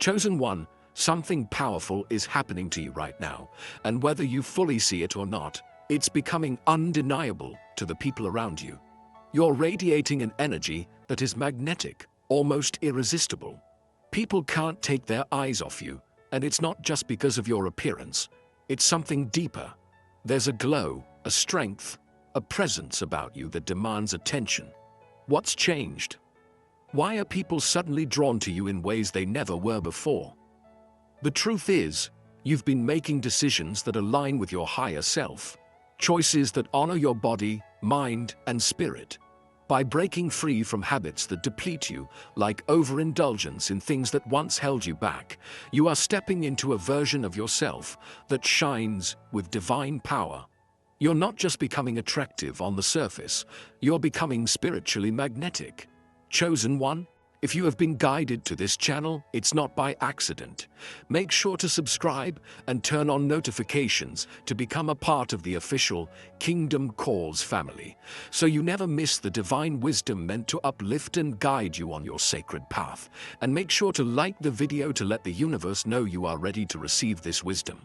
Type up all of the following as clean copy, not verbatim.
Chosen one, something powerful is happening to you right now, and whether you fully see it or not, it's becoming undeniable to the people around you. You're radiating an energy that is magnetic, almost irresistible. People can't take their eyes off you, and it's not just because of your appearance. It's something deeper. There's a glow, a strength, a presence about you that demands attention. What's changed? Why are people suddenly drawn to you in ways they never were before? The truth is, you've been making decisions that align with your higher self, choices that honor your body, mind, and spirit. By breaking free from habits that deplete you, like overindulgence in things that once held you back, you are stepping into a version of yourself that shines with divine power. You're not just becoming attractive on the surface, you're becoming spiritually magnetic. Chosen one, if you have been guided to this channel, it's not by accident. Make sure to subscribe and turn on notifications to become a part of the official Kingdom Calls family, so you never miss the divine wisdom meant to uplift and guide you on your sacred path. And make sure to like the video to let the universe know you are ready to receive this wisdom.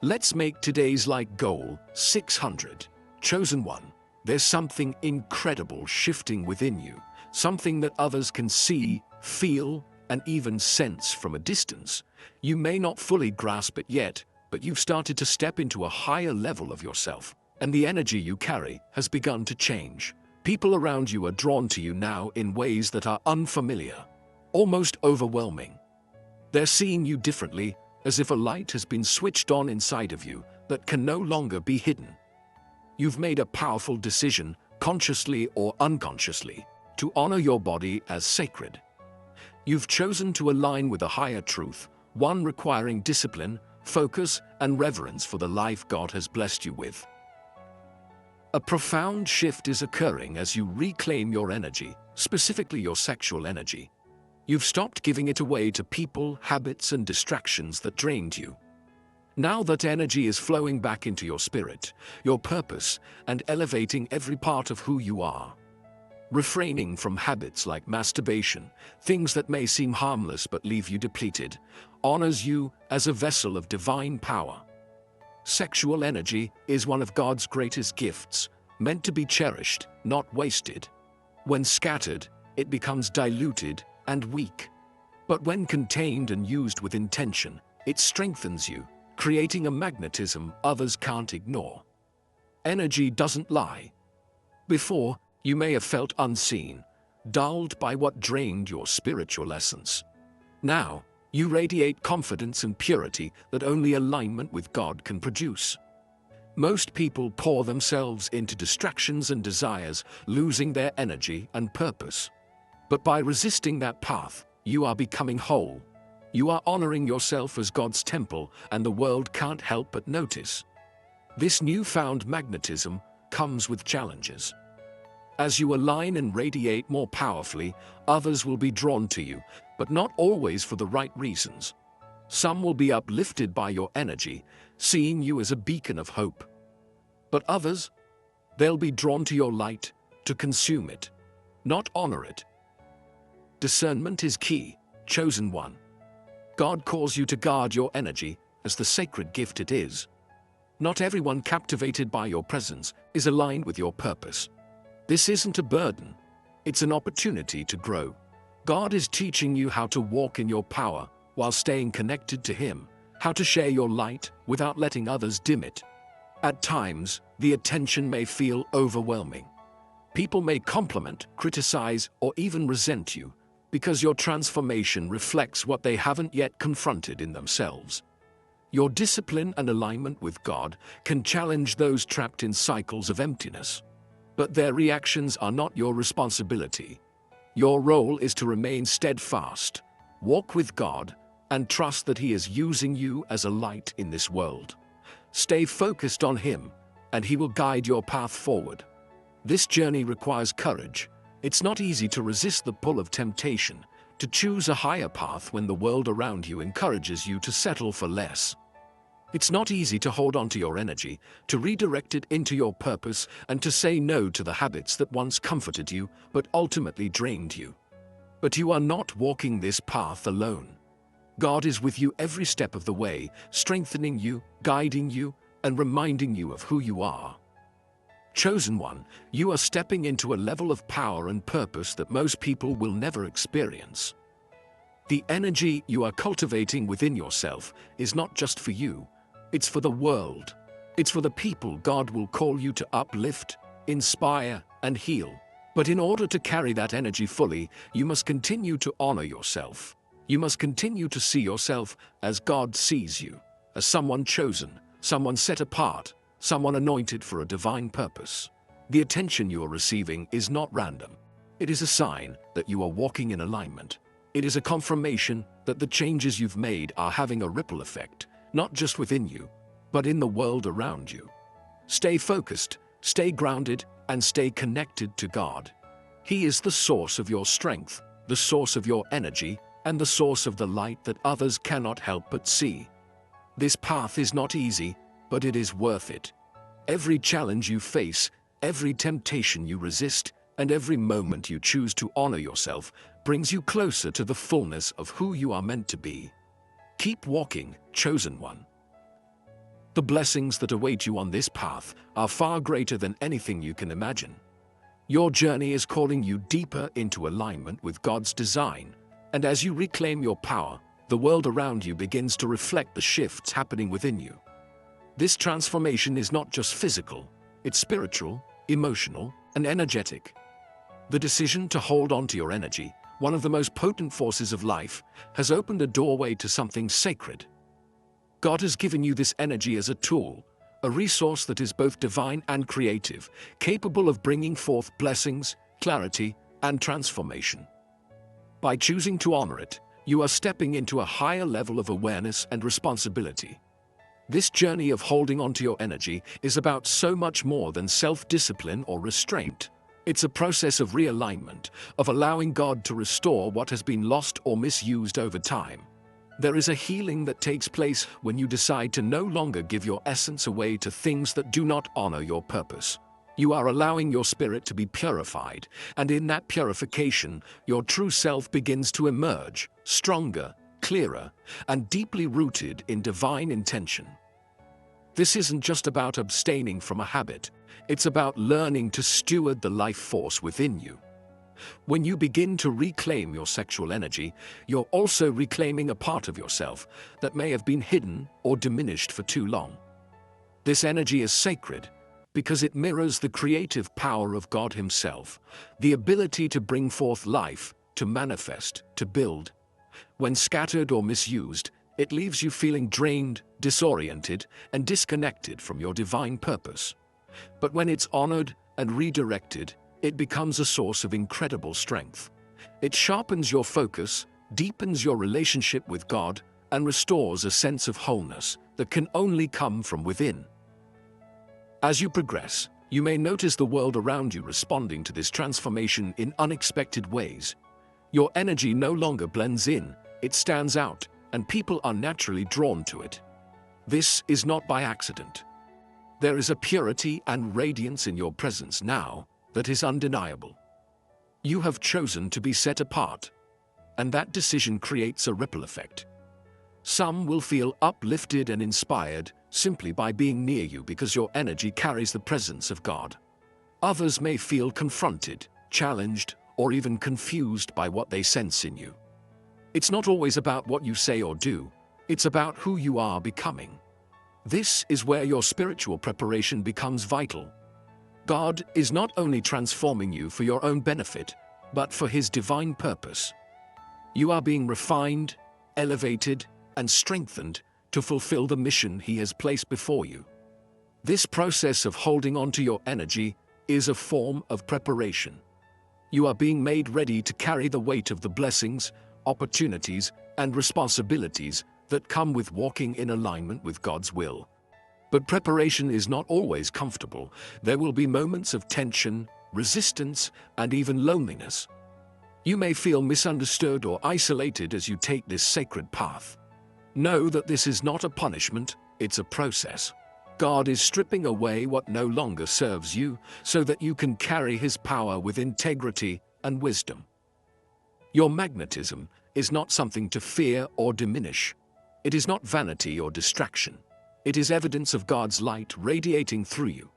Let's make today's like goal 600. Chosen one, there's something incredible shifting within you. Something that others can see, feel, and even sense from a distance. You may not fully grasp it yet, but you've started to step into a higher level of yourself, and the energy you carry has begun to change. People around you are drawn to you now in ways that are unfamiliar, almost overwhelming. They're seeing you differently, as if a light has been switched on inside of you that can no longer be hidden. You've made a powerful decision, consciously or unconsciously, to honor your body as sacred. You've chosen to align with a higher truth, one requiring discipline, focus, and reverence for the life God has blessed you with. A profound shift is occurring as you reclaim your energy, specifically your sexual energy. You've stopped giving it away to people, habits, and distractions that drained you. Now that energy is flowing back into your spirit, your purpose, and elevating every part of who you are. Refraining from habits like masturbation, things that may seem harmless but leave you depleted, honors you as a vessel of divine power. Sexual energy is one of God's greatest gifts, meant to be cherished, not wasted. When scattered, it becomes diluted and weak. But when contained and used with intention, it strengthens you, creating a magnetism others can't ignore. Energy doesn't lie. Before, you may have felt unseen, dulled by what drained your spiritual essence. Now, you radiate confidence and purity that only alignment with God can produce. Most people pour themselves into distractions and desires, losing their energy and purpose. But by resisting that path, you are becoming whole. You are honoring yourself as God's temple, and the world can't help but notice. This newfound magnetism comes with challenges. As you align and radiate more powerfully, others will be drawn to you, but not always for the right reasons. Some will be uplifted by your energy, seeing you as a beacon of hope. But others, they'll be drawn to your light, to consume it, not honor it. Discernment is key, chosen one. God calls you to guard your energy as the sacred gift it is. Not everyone captivated by your presence is aligned with your purpose. This isn't a burden, it's an opportunity to grow. God is teaching you how to walk in your power while staying connected to Him, how to share your light without letting others dim it. At times, the attention may feel overwhelming. People may compliment, criticize, or even resent you because your transformation reflects what they haven't yet confronted in themselves. Your discipline and alignment with God can challenge those trapped in cycles of emptiness. But their reactions are not your responsibility. Your role is to remain steadfast, walk with God, and trust that He is using you as a light in this world. Stay focused on Him, and He will guide your path forward. This journey requires courage. It's not easy to resist the pull of temptation, to choose a higher path when the world around you encourages you to settle for less. It's not easy to hold on to your energy, to redirect it into your purpose, and to say no to the habits that once comforted you but ultimately drained you. But you are not walking this path alone. God is with you every step of the way, strengthening you, guiding you, and reminding you of who you are. Chosen one, you are stepping into a level of power and purpose that most people will never experience. The energy you are cultivating within yourself is not just for you, it's for the world. It's for the people God will call you to uplift, inspire, and heal. But in order to carry that energy fully, you must continue to honor yourself. You must continue to see yourself as God sees you, as someone chosen, someone set apart, someone anointed for a divine purpose. The attention you are receiving is not random. It is a sign that you are walking in alignment. It is a confirmation that the changes you've made are having a ripple effect, not just within you, but in the world around you. Stay focused, stay grounded, and stay connected to God. He is the source of your strength, the source of your energy, and the source of the light that others cannot help but see. This path is not easy, but it is worth it. Every challenge you face, every temptation you resist, and every moment you choose to honor yourself brings you closer to the fullness of who you are meant to be. Keep walking, chosen one. The blessings that await you on this path are far greater than anything you can imagine. Your journey is calling you deeper into alignment with God's design, and as you reclaim your power, the world around you begins to reflect the shifts happening within you. This transformation is not just physical, it's spiritual, emotional, and energetic. The decision to hold on to your energy, one of the most potent forces of life, has opened a doorway to something sacred. God has given you this energy as a tool, a resource that is both divine and creative, capable of bringing forth blessings, clarity, and transformation. By choosing to honor it, you are stepping into a higher level of awareness and responsibility. This journey of holding on to your energy is about so much more than self-discipline or restraint. It's a process of realignment, of allowing God to restore what has been lost or misused over time. There is a healing that takes place when you decide to no longer give your essence away to things that do not honor your purpose. You are allowing your spirit to be purified, and in that purification, your true self begins to emerge, stronger, clearer, and deeply rooted in divine intention. This isn't just about abstaining from a habit, it's about learning to steward the life force within you. When you begin to reclaim your sexual energy, you're also reclaiming a part of yourself that may have been hidden or diminished for too long. This energy is sacred because it mirrors the creative power of God Himself, the ability to bring forth life, to manifest, to build. When scattered or misused, it leaves you feeling drained, disoriented, and disconnected from your divine purpose. But when it's honored and redirected, it becomes a source of incredible strength. It sharpens your focus, deepens your relationship with God, and restores a sense of wholeness that can only come from within. As you progress, you may notice the world around you responding to this transformation in unexpected ways. Your energy no longer blends in, it stands out, and people are naturally drawn to it. This is not by accident. There is a purity and radiance in your presence now that is undeniable. You have chosen to be set apart, and that decision creates a ripple effect. Some will feel uplifted and inspired simply by being near you because your energy carries the presence of God. Others may feel confronted, challenged, or even confused by what they sense in you. It's not always about what you say or do, it's about who you are becoming. This is where your spiritual preparation becomes vital. God is not only transforming you for your own benefit, but for His divine purpose. You are being refined, elevated, and strengthened to fulfill the mission He has placed before you. This process of holding on to your energy is a form of preparation. You are being made ready to carry the weight of the blessings, opportunities, and responsibilities that come with walking in alignment with God's will. But preparation is not always comfortable. There will be moments of tension, resistance, and even loneliness. You may feel misunderstood or isolated as you take this sacred path. Know that this is not a punishment, it's a process. God is stripping away what no longer serves you so that you can carry His power with integrity and wisdom. Your magnetism, is not something to fear or diminish. It is not vanity or distraction. It is evidence of God's light radiating through you.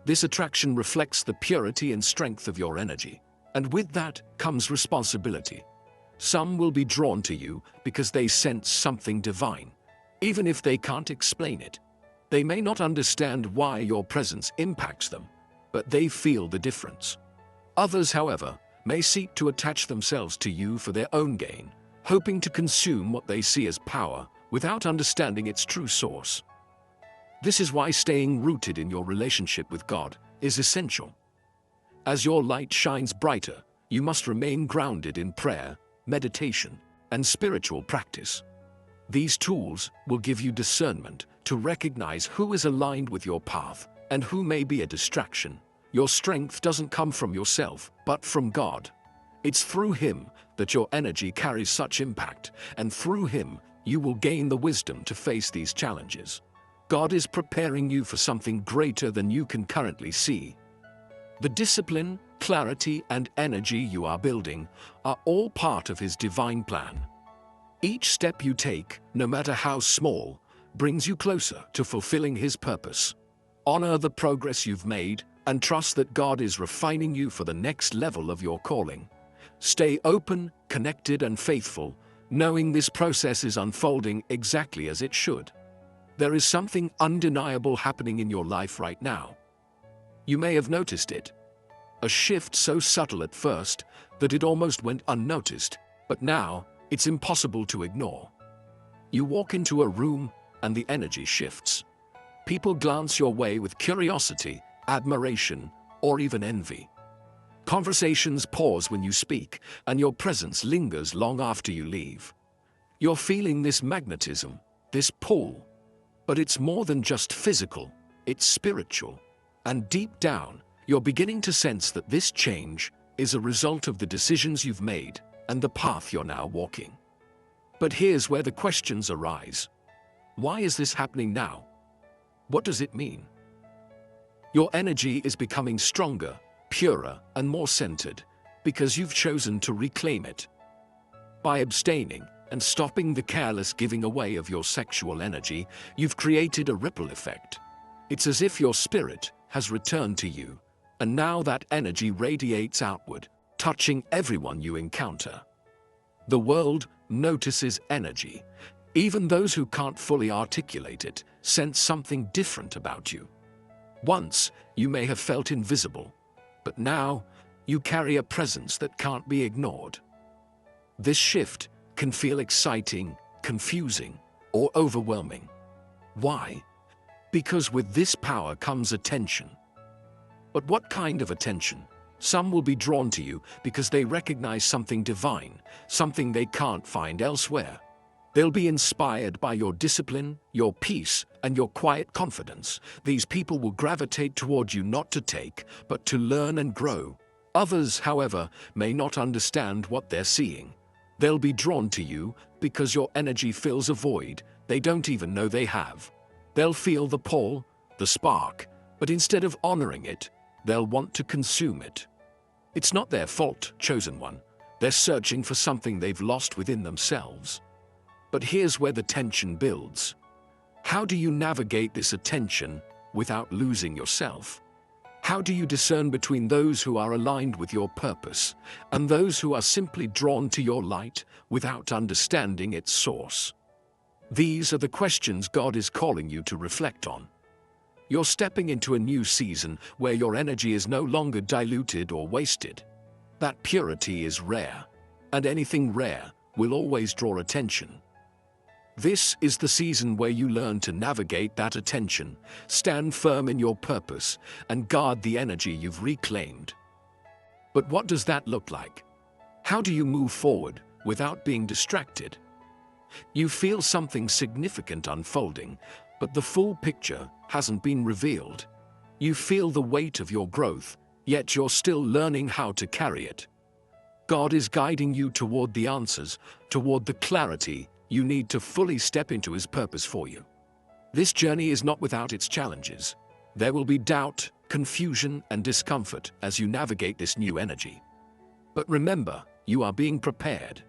This attraction reflects the purity and strength of your energy, and with that comes responsibility. Some will be drawn to you because they sense something divine, even if they can't explain it. They may not understand why your presence impacts them, but they feel the difference. Others, however, may seek to attach themselves to you for their own gain, hoping to consume what they see as power without understanding its true source. This is why staying rooted in your relationship with God is essential. As your light shines brighter, you must remain grounded in prayer, meditation, and spiritual practice. These tools will give you discernment to recognize who is aligned with your path and who may be a distraction. Your strength doesn't come from yourself, but from God. It's through Him that your energy carries such impact, and through Him you will gain the wisdom to face these challenges. God is preparing you for something greater than you can currently see. The discipline, clarity, and energy you are building are all part of His divine plan. Each step you take, no matter how small, brings you closer to fulfilling His purpose. Honor the progress you've made and trust that God is refining you for the next level of your calling. Stay open, connected, and faithful, knowing this process is unfolding exactly as it should. There is something undeniable happening in your life right now. You may have noticed it. A shift so subtle at first that it almost went unnoticed, but now it's impossible to ignore. You walk into a room and the energy shifts. People glance your way with curiosity, admiration, or even envy. Conversations pause when you speak, and your presence lingers long after you leave. You're feeling this magnetism, this pull. But it's more than just physical, it's spiritual. And deep down, you're beginning to sense that this change is a result of the decisions you've made and the path you're now walking. But here's where the questions arise. Why is this happening now? What does it mean? Your energy is becoming stronger, purer, and more centered because you've chosen to reclaim it. By abstaining and stopping the careless giving away of your sexual energy, you've created a ripple effect. It's as if your spirit has returned to you, and now that energy radiates outward, touching everyone you encounter. The world notices energy. Even those who can't fully articulate it sense something different about you. Once, you may have felt invisible, but now you carry a presence that can't be ignored. This shift can feel exciting, confusing, or overwhelming. Why? Because with this power comes attention. But what kind of attention? Some will be drawn to you because they recognize something divine, something they can't find elsewhere. They'll be inspired by your discipline, your peace, and your quiet confidence. These people will gravitate toward you not to take, but to learn and grow. Others, however, may not understand what they're seeing. They'll be drawn to you because your energy fills a void they don't even know they have. They'll feel the pull, the spark, but instead of honoring it, they'll want to consume it. It's not their fault, chosen one. They're searching for something they've lost within themselves. But here's where the tension builds. How do you navigate this attention without losing yourself? How do you discern between those who are aligned with your purpose and those who are simply drawn to your light without understanding its source? These are the questions God is calling you to reflect on. You're stepping into a new season where your energy is no longer diluted or wasted. That purity is rare, and anything rare will always draw attention. This is the season where you learn to navigate that attention, stand firm in your purpose, and guard the energy you've reclaimed. But what does that look like? How do you move forward without being distracted? You feel something significant unfolding, but the full picture hasn't been revealed. You feel the weight of your growth, yet you're still learning how to carry it. God is guiding you toward the answers, toward the clarity you need to fully step into His purpose for you. This journey is not without its challenges. There will be doubt, confusion, and discomfort as you navigate this new energy. But remember, you are being prepared.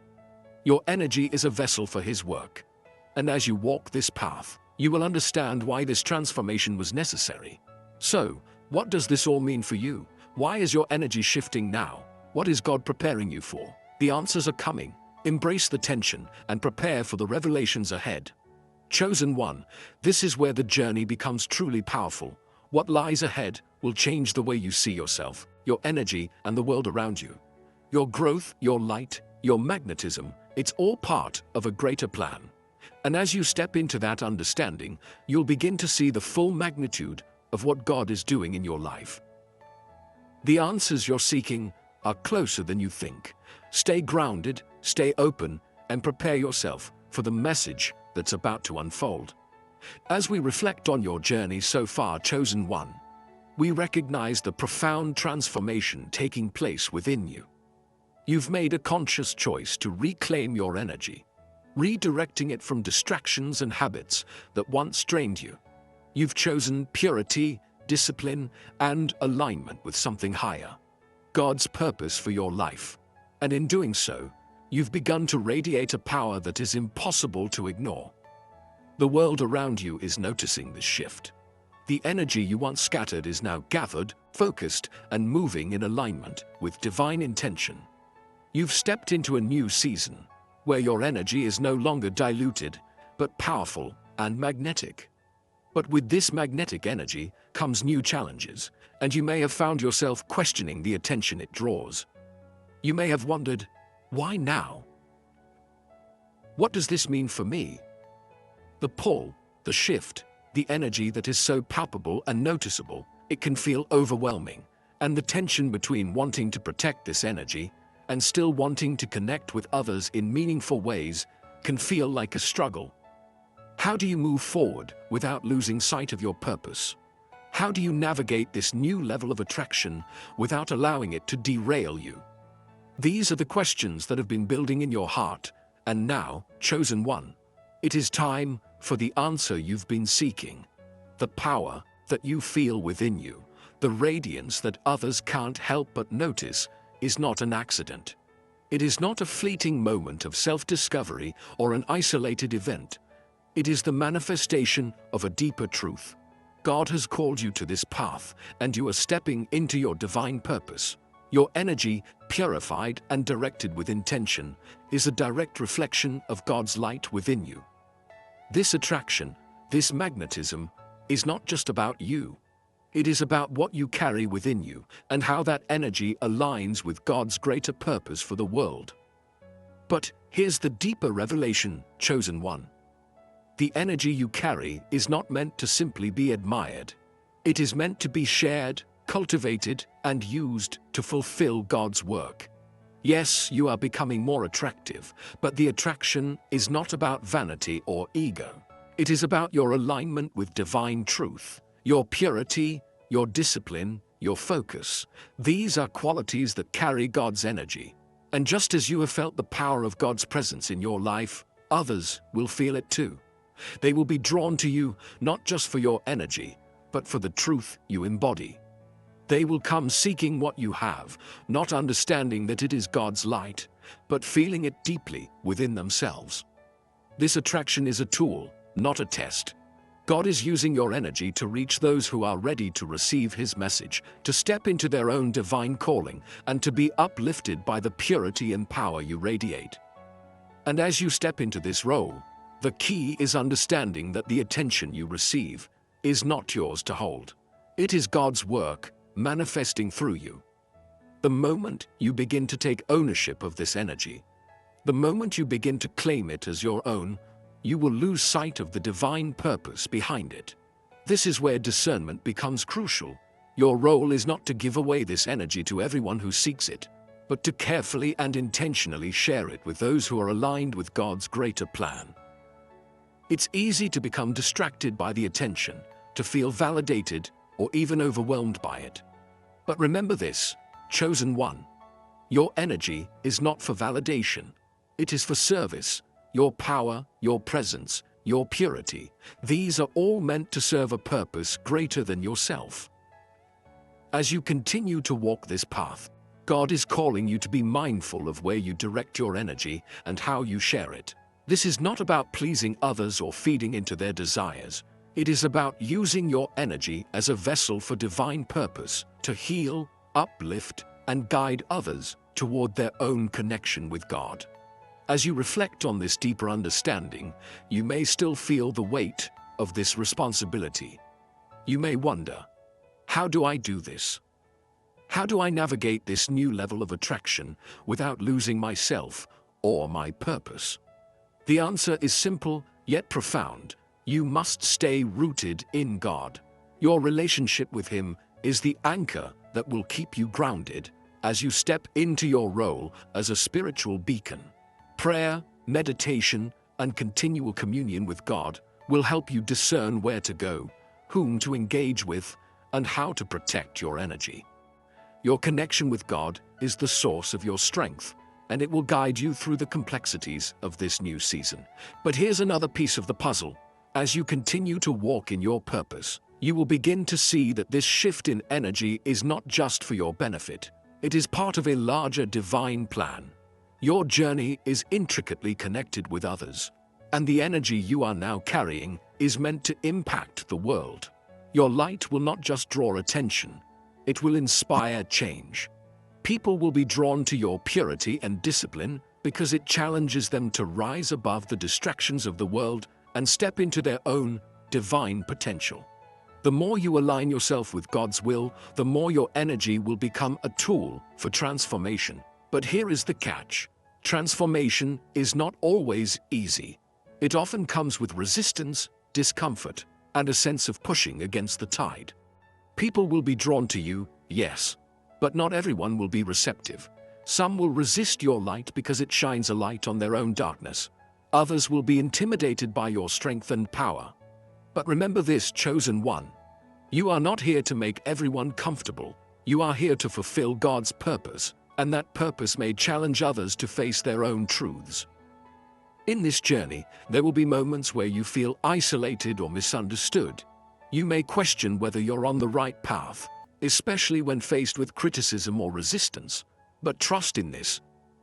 Your energy is a vessel for His work. And as you walk this path, you will understand why this transformation was necessary. So, what does this all mean for you? Why is your energy shifting now? What is God preparing you for? The answers are coming. Embrace the tension and prepare for the revelations ahead. Chosen one, this is where the journey becomes truly powerful. What lies ahead will change the way you see yourself, your energy, and the world around you. Your growth, your light, your magnetism, it's all part of a greater plan. And as you step into that understanding, you'll begin to see the full magnitude of what God is doing in your life. The answers you're seeking are closer than you think. Stay grounded, stay open, and prepare yourself for the message that's about to unfold. As we reflect on your journey so far, chosen one, we recognize the profound transformation taking place within you. You've made a conscious choice to reclaim your energy, redirecting it from distractions and habits that once drained you. You've chosen purity, discipline, and alignment with something higher, God's purpose for your life. And in doing so, you've begun to radiate a power that is impossible to ignore. The world around you is noticing this shift. The energy you once scattered is now gathered, focused, and moving in alignment with divine intention. You've stepped into a new season, where your energy is no longer diluted, but powerful and magnetic. But with this magnetic energy comes new challenges, and you may have found yourself questioning the attention it draws. You may have wondered, why now? What does this mean for me? The pull, the shift, the energy that is so palpable and noticeable, it can feel overwhelming, and the tension between wanting to protect this energy and still wanting to connect with others in meaningful ways can feel like a struggle. How do you move forward without losing sight of your purpose? How do you navigate this new level of attraction without allowing it to derail you? These are the questions that have been building in your heart, and now, chosen one, it is time for the answer you've been seeking. The power that you feel within you, the radiance that others can't help but notice, is not an accident. It is not a fleeting moment of self-discovery or an isolated event. It is the manifestation of a deeper truth. God has called you to this path, and you are stepping into your divine purpose. Your energy, purified and directed with intention, is a direct reflection of God's light within you. This attraction, this magnetism, is not just about you. It is about what you carry within you and how that energy aligns with God's greater purpose for the world. But here's the deeper revelation, chosen one. The energy you carry is not meant to simply be admired. It is meant to be shared, cultivated, and used to fulfill God's work. Yes, you are becoming more attractive, but the attraction is not about vanity or ego. It is about your alignment with divine truth, your purity, your discipline, your focus. These are qualities that carry God's energy. And just as you have felt the power of God's presence in your life, others will feel it too. They will be drawn to you not just for your energy, but for the truth you embody. They will come seeking what you have, not understanding that it is God's light, but feeling it deeply within themselves. This attraction is a tool, not a test. God is using your energy to reach those who are ready to receive His message, to step into their own divine calling, and to be uplifted by the purity and power you radiate. And as you step into this role, the key is understanding that the attention you receive is not yours to hold. It is God's work manifesting through you. The moment you begin to take ownership of this energy, the moment you begin to claim it as your own, you will lose sight of the divine purpose behind it. This is where discernment becomes crucial. Your role is not to give away this energy to everyone who seeks it, but to carefully and intentionally share it with those who are aligned with God's greater plan. It's easy to become distracted by the attention, to feel validated or even overwhelmed by it. But remember this, chosen one. Your energy is not for validation. It is for service. Your power, your presence, your purity, these are all meant to serve a purpose greater than yourself. As you continue to walk this path, God is calling you to be mindful of where you direct your energy and how you share it. This is not about pleasing others or feeding into their desires. It is about using your energy as a vessel for divine purpose, to heal, uplift, and guide others toward their own connection with God. As you reflect on this deeper understanding, you may still feel the weight of this responsibility. You may wonder, how do I do this? How do I navigate this new level of attraction without losing myself or my purpose? The answer is simple yet profound. You must stay rooted in God. Your relationship with Him is the anchor that will keep you grounded as you step into your role as a spiritual beacon. Prayer, meditation, and continual communion with God will help you discern where to go, whom to engage with, and how to protect your energy. Your connection with God is the source of your strength, and it will guide you through the complexities of this new season. But here's another piece of the puzzle. As you continue to walk in your purpose, you will begin to see that this shift in energy is not just for your benefit. It is part of a larger divine plan. Your journey is intricately connected with others, and the energy you are now carrying is meant to impact the world. Your light will not just draw attention, it will inspire change. People will be drawn to your purity and discipline because it challenges them to rise above the distractions of the world and step into their own divine potential. The more you align yourself with God's will, the more your energy will become a tool for transformation. But here is the catch. Transformation is not always easy. It often comes with resistance, discomfort, and a sense of pushing against the tide. People will be drawn to you, yes, but not everyone will be receptive. Some will resist your light because it shines a light on their own darkness. Others will be intimidated by your strength and power. But remember this, chosen one. You are not here to make everyone comfortable. You are here to fulfill God's purpose, and that purpose may challenge others to face their own truths. In this journey, there will be moments where you feel isolated or misunderstood. You may question whether you're on the right path, especially when faced with criticism or resistance. But trust in this.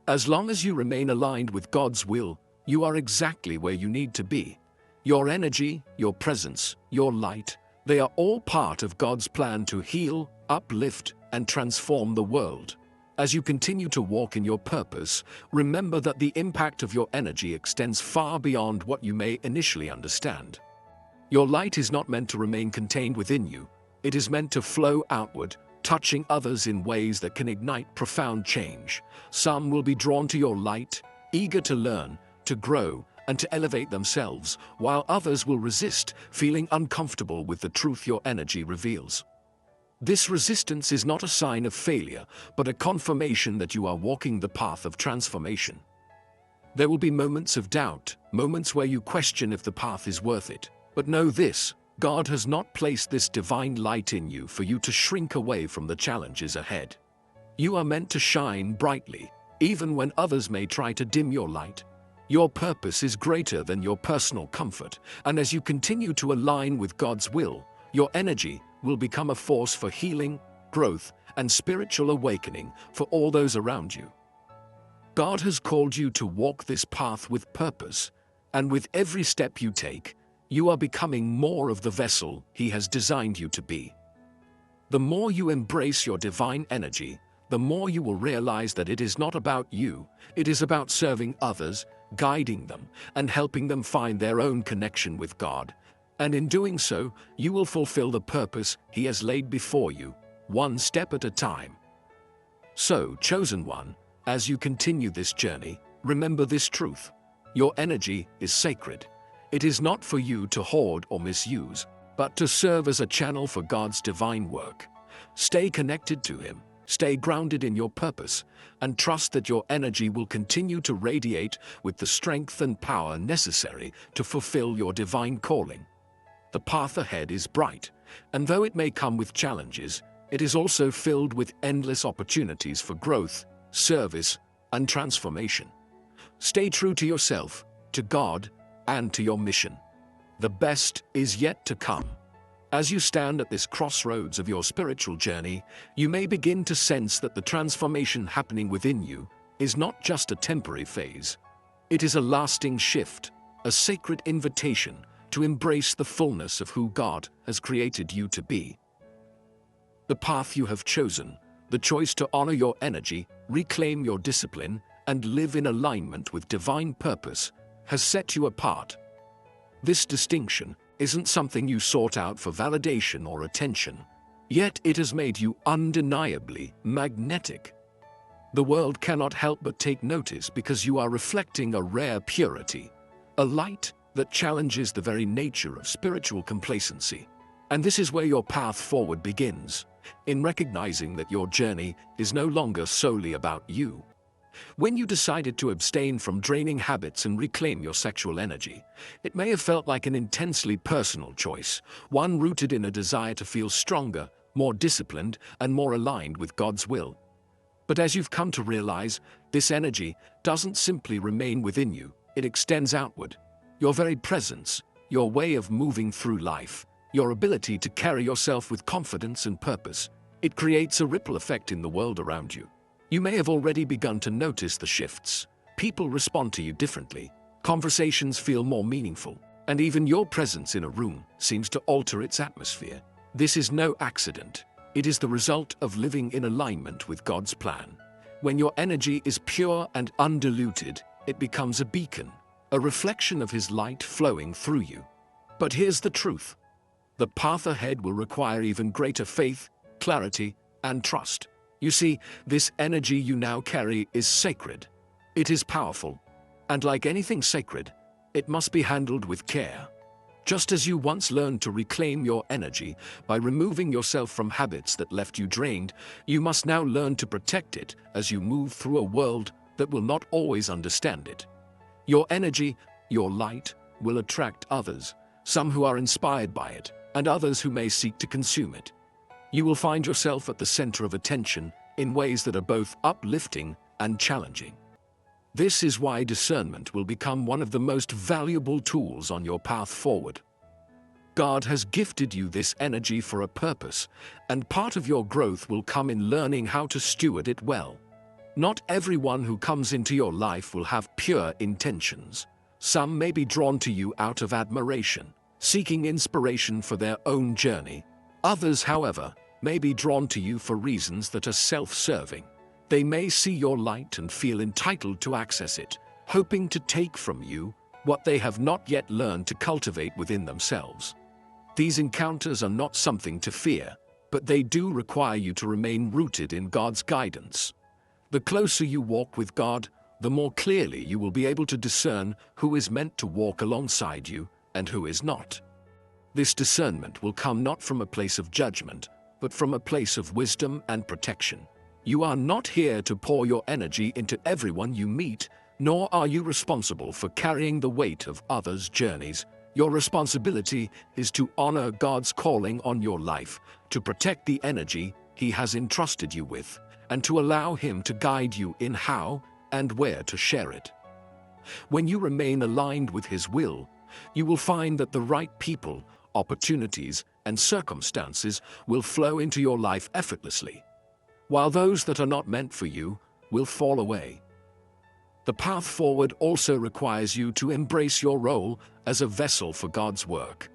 As long as you remain aligned with God's will, you are exactly where you need to be. Your energy, your presence, your light, they are all part of God's plan to heal, uplift, and transform the world. As you continue to walk in your purpose, remember that the impact of your energy extends far beyond what you may initially understand. Your light is not meant to remain contained within you. It is meant to flow outward, touching others in ways that can ignite profound change. Some will be drawn to your light, eager to learn, to grow, and to elevate themselves, while others will resist, feeling uncomfortable with the truth your energy reveals. This resistance is not a sign of failure, but a confirmation that you are walking the path of transformation. There will be moments of doubt, moments where you question if the path is worth it. But know this, God has not placed this divine light in you for you to shrink away from the challenges ahead. You are meant to shine brightly, even when others may try to dim your light. Your purpose is greater than your personal comfort, and as you continue to align with God's will, your energy will become a force for healing, growth, and spiritual awakening for all those around you. God has called you to walk this path with purpose, and with every step you take, you are becoming more of the vessel He has designed you to be. The more you embrace your divine energy, the more you will realize that it is not about you, it is about serving others, guiding them, and helping them find their own connection with God. And in doing so, you will fulfill the purpose He has laid before you, one step at a time. So, chosen one, as you continue this journey, remember this truth. Your energy is sacred. It is not for you to hoard or misuse, but to serve as a channel for God's divine work. Stay connected to Him, stay grounded in your purpose, and trust that your energy will continue to radiate with the strength and power necessary to fulfill your divine calling. The path ahead is bright, and though it may come with challenges, it is also filled with endless opportunities for growth, service, and transformation. Stay true to yourself, to God, and to your mission. The best is yet to come. As you stand at this crossroads of your spiritual journey, you may begin to sense that the transformation happening within you is not just a temporary phase. It is a lasting shift, a sacred invitation to embrace the fullness of who God has created you to be. The path you have chosen, the choice to honor your energy, reclaim your discipline, and live in alignment with divine purpose, has set you apart. This distinction isn't something you sought out for validation or attention, yet it has made you undeniably magnetic. The world cannot help but take notice because you are reflecting a rare purity, a light that challenges the very nature of spiritual complacency. And this is where your path forward begins, in recognizing that your journey is no longer solely about you. When you decided to abstain from draining habits and reclaim your sexual energy, it may have felt like an intensely personal choice, one rooted in a desire to feel stronger, more disciplined, and more aligned with God's will. But as you've come to realize, this energy doesn't simply remain within you, it extends outward. Your very presence, your way of moving through life, your ability to carry yourself with confidence and purpose, it creates a ripple effect in the world around you. You may have already begun to notice the shifts. People respond to you differently, conversations feel more meaningful, and even your presence in a room seems to alter its atmosphere. This is no accident. It is the result of living in alignment with God's plan. When your energy is pure and undiluted, it becomes a beacon, a reflection of His light flowing through you. But here's the truth. The path ahead will require even greater faith, clarity, and trust. You see, this energy you now carry is sacred. It is powerful, and like anything sacred, it must be handled with care. Just as you once learned to reclaim your energy by removing yourself from habits that left you drained, you must now learn to protect it as you move through a world that will not always understand it. Your energy, your light, will attract others, some who are inspired by it, and others who may seek to consume it. You will find yourself at the center of attention in ways that are both uplifting and challenging. This is why discernment will become one of the most valuable tools on your path forward. God has gifted you this energy for a purpose, and part of your growth will come in learning how to steward it well. Not everyone who comes into your life will have pure intentions. Some may be drawn to you out of admiration, seeking inspiration for their own journey. Others, however, may be drawn to you for reasons that are self-serving. They may see your light and feel entitled to access it, hoping to take from you what they have not yet learned to cultivate within themselves. These encounters are not something to fear, but they do require you to remain rooted in God's guidance. The closer you walk with God, the more clearly you will be able to discern who is meant to walk alongside you and who is not. This discernment will come not from a place of judgment, but from a place of wisdom and protection. You are not here to pour your energy into everyone you meet, nor are you responsible for carrying the weight of others' journeys. Your responsibility is to honor God's calling on your life, to protect the energy He has entrusted you with, and to allow Him to guide you in how and where to share it. When you remain aligned with His will, you will find that the right people, opportunities, and circumstances will flow into your life effortlessly, while those that are not meant for you will fall away. The path forward also requires you to embrace your role as a vessel for God's work.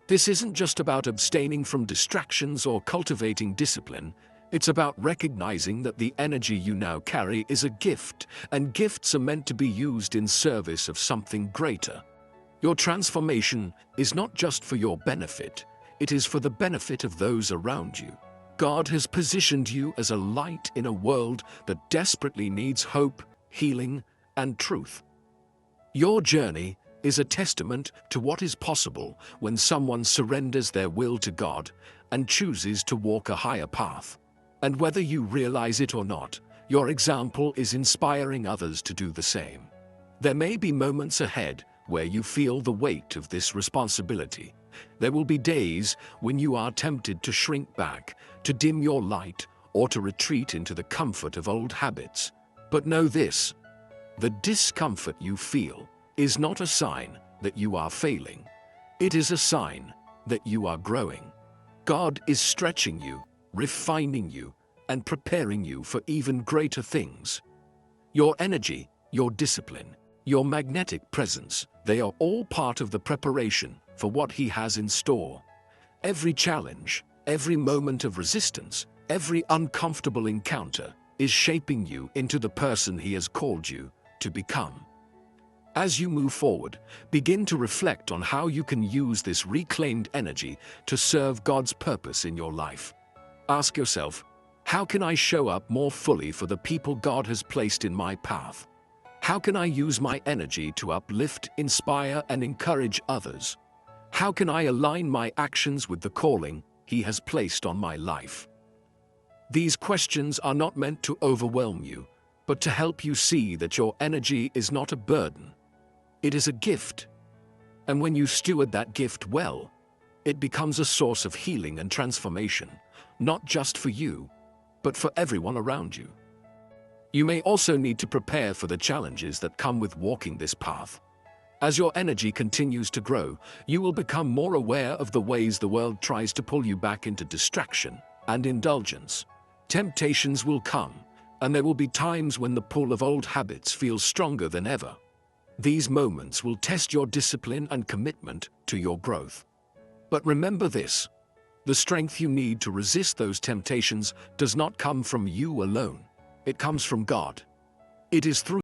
This isn't just about abstaining from distractions or cultivating discipline. It's about recognizing that the energy you now carry is a gift, and gifts are meant to be used in service of something greater. Your transformation is not just for your benefit, it is for the benefit of those around you. God has positioned you as a light in a world that desperately needs hope, healing, and truth. Your journey is a testament to what is possible when someone surrenders their will to God and chooses to walk a higher path. And whether you realize it or not, your example is inspiring others to do the same. There may be moments ahead where you feel the weight of this responsibility. There will be days when you are tempted to shrink back, to dim your light, or to retreat into the comfort of old habits. But know this: the discomfort you feel is not a sign that you are failing. It is a sign that you are growing. God is stretching you, refining you, and preparing you for even greater things. Your energy, your discipline, your magnetic presence, they are all part of the preparation for what He has in store. Every challenge, every moment of resistance, every uncomfortable encounter is shaping you into the person He has called you to become. As you move forward, begin to reflect on how you can use this reclaimed energy to serve God's purpose in your life. Ask yourself, how can I show up more fully for the people God has placed in my path? How can I use my energy to uplift, inspire, and encourage others? How can I align my actions with the calling He has placed on my life? These questions are not meant to overwhelm you, but to help you see that your energy is not a burden. It is a gift. And when you steward that gift well, it becomes a source of healing and transformation, not just for you, but for everyone around you. You may also need to prepare for the challenges that come with walking this path. As your energy continues to grow, you will become more aware of the ways the world tries to pull you back into distraction and indulgence. Temptations will come, and there will be times when the pull of old habits feels stronger than ever. These moments will test your discipline and commitment to your growth. But remember this: the strength you need to resist those temptations does not come from you alone. It comes from God. It is through